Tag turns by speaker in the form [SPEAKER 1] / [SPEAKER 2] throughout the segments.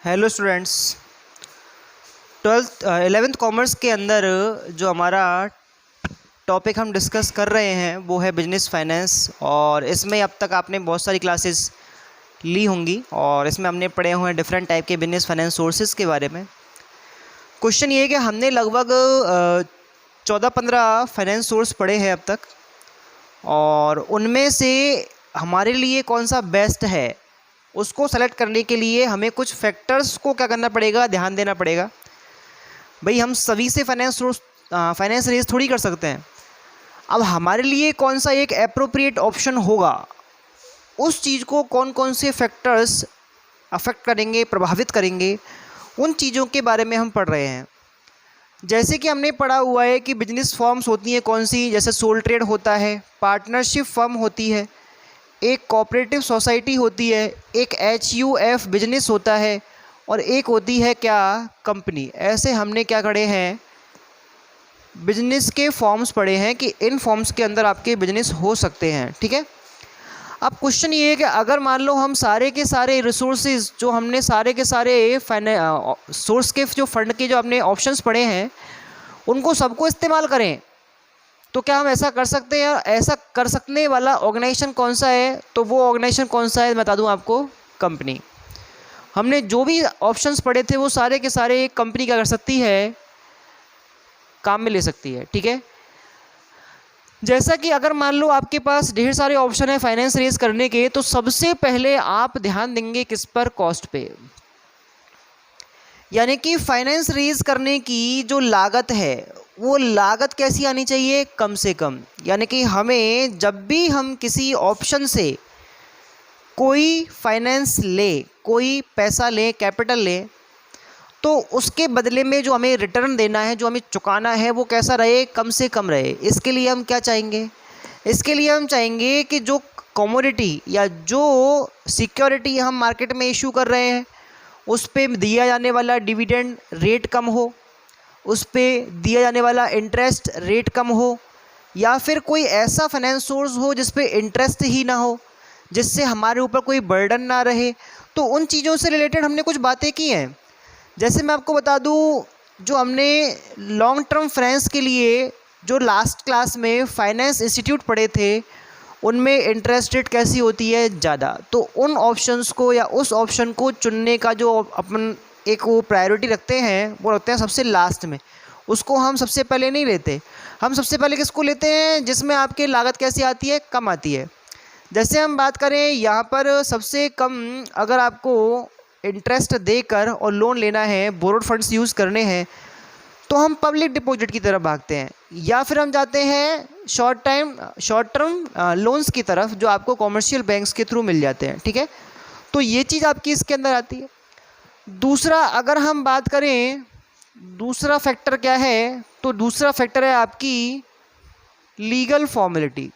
[SPEAKER 1] Hello students. 11th commerce के अंदर जो हमारा टॉपिक हम डिस्कस कर रहे हैं वो है बिजनेस फाइनेंस। और इसमें अब तक आपने बहुत सारी क्लासेस ली होंगी और इसमें हमने पढ़े हुए हैं डिफरेंट टाइप के बिजनेस फाइनेंस सोर्सेज के बारे में। क्वेश्चन ये है कि हमने लगभग 14-15 फाइनेंस सोर्स पढ़े हैं अब तक, और उनमें से हमारे लिए कौन सा बेस्ट है उसको सेलेक्ट करने के लिए हमें कुछ फैक्टर्स को क्या करना पड़ेगा, ध्यान देना पड़ेगा। भाई हम सभी से फाइनेंस रेज थोड़ी कर सकते हैं। अब हमारे लिए कौन सा एक एप्रोप्रिएट ऑप्शन होगा, उस चीज़ को कौन कौन से फैक्टर्स अफेक्ट करेंगे, प्रभावित करेंगे, उन चीज़ों के बारे में हम पढ़ रहे हैं। जैसे कि हमने पढ़ा हुआ है कि बिजनेस फॉर्म्स होती हैं कौन सी, जैसे सोल ट्रेड होता है, पार्टनरशिप फर्म होती है, एक कोऑपरेटिव सोसाइटी होती है, एक HUF बिजनेस होता है, और एक होती है क्या, कंपनी। ऐसे हमने क्या पढ़े हैं, बिजनेस के फॉर्म्स पढ़े हैं कि इन फॉर्म्स के अंदर आपके बिजनेस हो सकते हैं। ठीक है। अब क्वेश्चन ये है कि अगर मान लो हम सारे के सारे रिसोर्सेज जो हमने सारे के सारे सोर्स के जो फंड के जो अपने ऑप्शंस पढ़े हैं उनको सबको इस्तेमाल करें, तो क्या हम ऐसा कर सकते हैं? ऐसा कर सकने वाला ऑर्गेनाइजेशन कौन सा है? तो वो ऑर्गेनाइजेशन कौन सा है बता दूं आपको, कंपनी। हमने जो भी ऑप्शंस पढ़े थे वो सारे के सारे एक कंपनी क्या कर सकती है, काम में ले सकती है। ठीक है। जैसा कि अगर मान लो आपके पास ढेर सारे ऑप्शन है फाइनेंस रेज करने के, तो सबसे पहले आप ध्यान देंगे किस पर, कॉस्ट पे। यानी कि फाइनेंस रेज करने की जो लागत है वो लागत कैसी आनी चाहिए, कम से कम। यानी कि हमें जब भी हम किसी ऑप्शन से कोई फाइनेंस ले, कोई पैसा ले, कैपिटल ले, तो उसके बदले में जो हमें रिटर्न देना है, जो हमें चुकाना है, वो कैसा रहे, कम से कम रहे। इसके लिए हम क्या चाहेंगे, इसके लिए हम चाहेंगे कि जो कमोडिटी या जो सिक्योरिटी हम मार्केट में इशू कर रहे हैं उस पे दिया जाने वाला डिविडेंड रेट कम हो, उस पे दिया जाने वाला इंटरेस्ट रेट कम हो, या फिर कोई ऐसा फाइनेंस सोर्स हो जिस पे इंटरेस्ट ही ना हो, जिससे हमारे ऊपर कोई बर्डन ना रहे। तो उन चीज़ों से रिलेटेड हमने कुछ बातें की हैं। जैसे मैं आपको बता दूं, जो हमने लॉन्ग टर्म फाइनेंस के लिए जो लास्ट क्लास में फाइनेंस इंस्टीट्यूट पढ़े थे उनमें इंटरेस्ट रेट कैसी होती है, ज़्यादा। तो उन ऑप्शंस को या उस ऑप्शन को चुनने का जो अपन एक वो प्रायोरिटी रखते हैं वो रखते हैं सबसे लास्ट में। उसको हम सबसे पहले नहीं लेते। हम सबसे पहले किसको लेते हैं, जिसमें आपकी लागत कैसी आती है, कम आती है। जैसे हम बात करें यहाँ पर सबसे कम, अगर आपको इंटरेस्ट देकर और लोन लेना है, बोरोड फंड्स यूज़ करने हैं, तो हम पब्लिक डिपॉजिट की तरफ भागते हैं, या फिर हम जाते हैं शॉर्ट टर्म लोन्स की तरफ जो आपको कॉमर्शियल बैंक्स के थ्रू मिल जाते हैं। ठीक है। तो ये चीज़ आपकी इसके अंदर आती है। दूसरा, अगर हम बात करें दूसरा फैक्टर क्या है, तो दूसरा फैक्टर है आपकी लीगल फॉर्मेलिटी।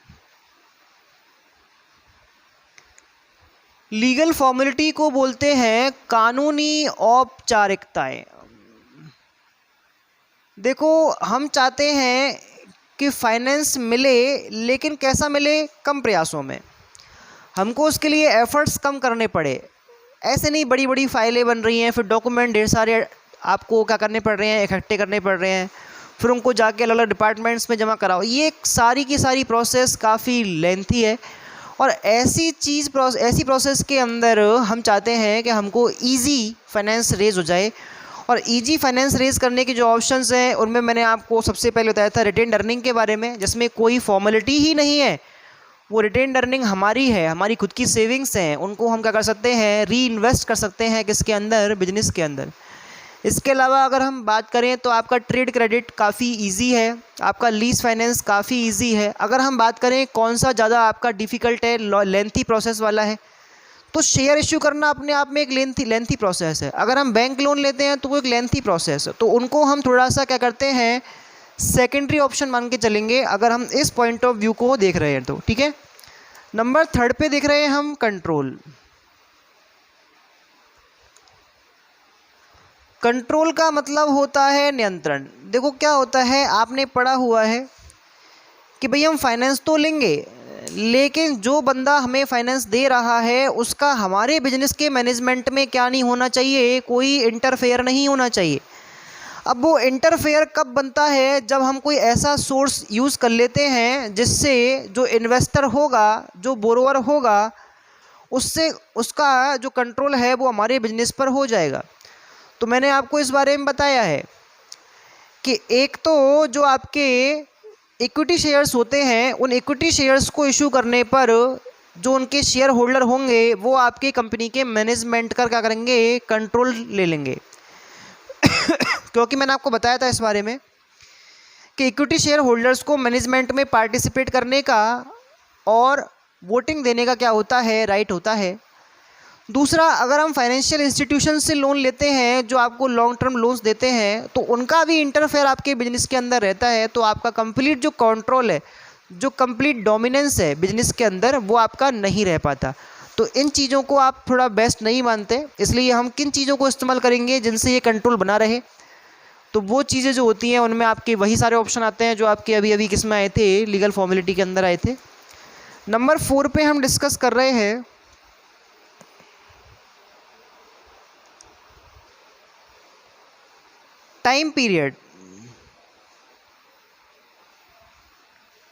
[SPEAKER 1] लीगल फॉर्मेलिटी को बोलते हैं कानूनी औपचारिकताएं। देखो, हम चाहते हैं कि फाइनेंस मिले, लेकिन कैसा मिले, कम प्रयासों में। हमको उसके लिए एफर्ट्स कम करने पड़े। ऐसे नहीं बड़ी बड़ी फाइलें बन रही हैं, फिर डॉक्यूमेंट ढेर सारे आपको क्या करने पड़ रहे हैं, इकट्ठे करने पड़ रहे हैं, फिर उनको जाके अलग अलग डिपार्टमेंट्स में जमा कराओ। ये सारी की सारी प्रोसेस काफ़ी लेंथी है, और ऐसी प्रोसेस के अंदर हम चाहते हैं कि हमको इजी फाइनेंस रेज हो जाए। और इजी फाइनेंस रेज करने के जो ऑप्शंस हैं उनमें मैंने आपको सबसे पहले बताया था रिटेन अर्निंग के बारे में, जिसमें कोई फॉर्मेलिटी ही नहीं है। वो रिटेन अर्निंग हमारी है, हमारी खुद की सेविंग्स हैं, उनको हम क्या कर सकते हैं, री इन्वेस्ट कर सकते हैं, किसके अंदर, बिजनेस के अंदर। इसके अलावा अगर हम बात करें तो आपका ट्रेड क्रेडिट काफ़ी इजी है, आपका लीज फाइनेंस काफ़ी इजी है। अगर हम बात करें कौन सा ज़्यादा आपका डिफ़िकल्ट है, लेंथी प्रोसेस वाला है, तो शेयर इश्यू करना अपने आप में एक लेंथी प्रोसेस है। अगर हम बैंक लोन लेते हैं तो वो एक लेंथी प्रोसेस है, तो उनको हम थोड़ा सा क्या करते हैं, सेकेंडरी ऑप्शन मान के चलेंगे अगर हम इस पॉइंट ऑफ व्यू को देख रहे हैं तो। ठीक है। नंबर 3 पे देख रहे हैं हम कंट्रोल। कंट्रोल का मतलब होता है नियंत्रण। देखो क्या होता है, आपने पढ़ा हुआ है कि भाई हम फाइनेंस तो लेंगे, लेकिन जो बंदा हमें फाइनेंस दे रहा है उसका हमारे बिजनेस के मैनेजमेंट में क्या नहीं होना चाहिए, कोई इंटरफेयर नहीं होना चाहिए। अब वो इंटरफेयर कब बनता है, जब हम कोई ऐसा सोर्स यूज़ कर लेते हैं जिससे जो इन्वेस्टर होगा, जो बोरोवर होगा, उससे उसका जो कंट्रोल है वो हमारे बिजनेस पर हो जाएगा। तो मैंने आपको इस बारे में बताया है कि एक तो जो आपके इक्विटी शेयर्स होते हैं, उन इक्विटी शेयर्स को इशू करने पर जो उनके शेयर होल्डर होंगे वो आपकी कंपनी के मैनेजमेंट का क्या करेंगे, कंट्रोल ले लेंगे। क्योंकि मैंने आपको बताया था इस बारे में कि इक्विटी शेयर होल्डर्स को मैनेजमेंट में पार्टिसिपेट करने का और वोटिंग देने का क्या होता है, राइट होता है। दूसरा, अगर हम फाइनेंशियल इंस्टीट्यूशन से लोन लेते हैं जो आपको लॉन्ग टर्म लोन्स देते हैं, तो उनका भी इंटरफेयर आपके बिजनेस के अंदर रहता है। तो आपका कंप्लीट जो कंट्रोल है, जो कंप्लीट डोमिनेंस है बिजनेस के अंदर, वो आपका नहीं रह पाता। तो इन चीज़ों को आप थोड़ा बेस्ट नहीं मानते, इसलिए हम किन चीज़ों को इस्तेमाल करेंगे जिनसे ये कंट्रोल बना रहे। तो वो चीज़ें जो होती हैं उनमें आपके वही सारे ऑप्शन आते हैं जो आपके अभी अभी किस में आए थे, लीगल फॉर्मेलिटी के अंदर आए थे। नंबर 4 पे हम डिस्कस कर रहे हैं टाइम पीरियड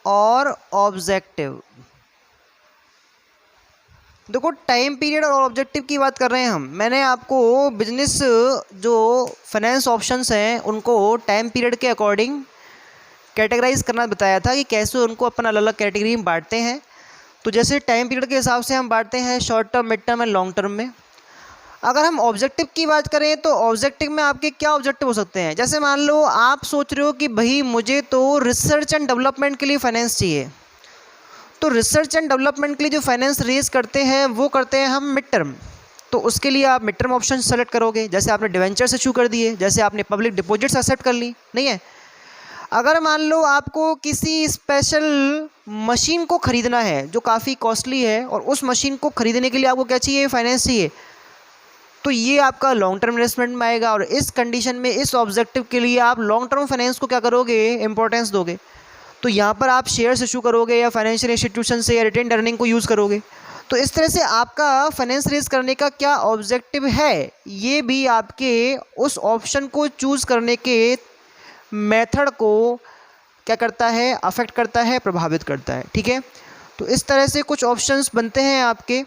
[SPEAKER 1] और ऑब्जेक्टिव। देखो, टाइम पीरियड और ऑब्जेक्टिव की बात कर रहे हैं हम। मैंने आपको बिजनेस जो फाइनेंस ऑप्शंस हैं उनको टाइम पीरियड के अकॉर्डिंग कैटेगराइज करना बताया था कि कैसे उनको अपन अलग अलग कैटेगरी में बांटते हैं। तो जैसे टाइम पीरियड के हिसाब से हम बांटते हैं short term, mid term and long term में। अगर हम ऑब्जेक्टिव की बात करें तो ऑब्जेक्टिव में आपके क्या ऑब्जेक्टिव हो सकते हैं। जैसे मान लो आप सोच रहे हो कि भाई मुझे तो रिसर्च एंड डेवलपमेंट के लिए फाइनेंस चाहिए, तो रिसर्च एंड डेवलपमेंट के लिए जो फाइनेंस रेज करते हैं वो करते हैं हम मिड टर्म। तो उसके लिए आप मिड टर्म ऑप्शन सेलेक्ट करोगे। जैसे आपने डिवेंचर्स इशू कर दिए, जैसे आपने पब्लिक डिपॉजिट्स एक्सेप्ट कर ली, नहीं है। अगर मान लो आपको किसी स्पेशल मशीन को ख़रीदना है जो काफ़ी कॉस्टली है और उस मशीन को ख़रीदने के लिए आपको क्या चाहिए, फाइनेंस चाहिए, तो ये आपका लॉन्ग टर्म इन्वेस्टमेंट में आएगा। और इस कंडीशन में, इस ऑब्जेक्टिव के लिए आप लॉन्ग टर्म फाइनेंस को क्या करोगे, इंपॉर्टेंस दोगे। तो यहाँ पर आप शेयर्स इशू करोगे या फाइनेंशियल इंस्टीट्यूशन से या रिटेन्ड अर्निंग को यूज़ करोगे। तो इस तरह से आपका फाइनेंस रेज करने का क्या ऑब्जेक्टिव है, ये भी आपके उस ऑप्शन को चूज़ करने के मेथड को क्या करता है, अफेक्ट करता है, प्रभावित करता है। ठीक है, तो इस तरह से कुछ ऑप्शंस बनते हैं आपके।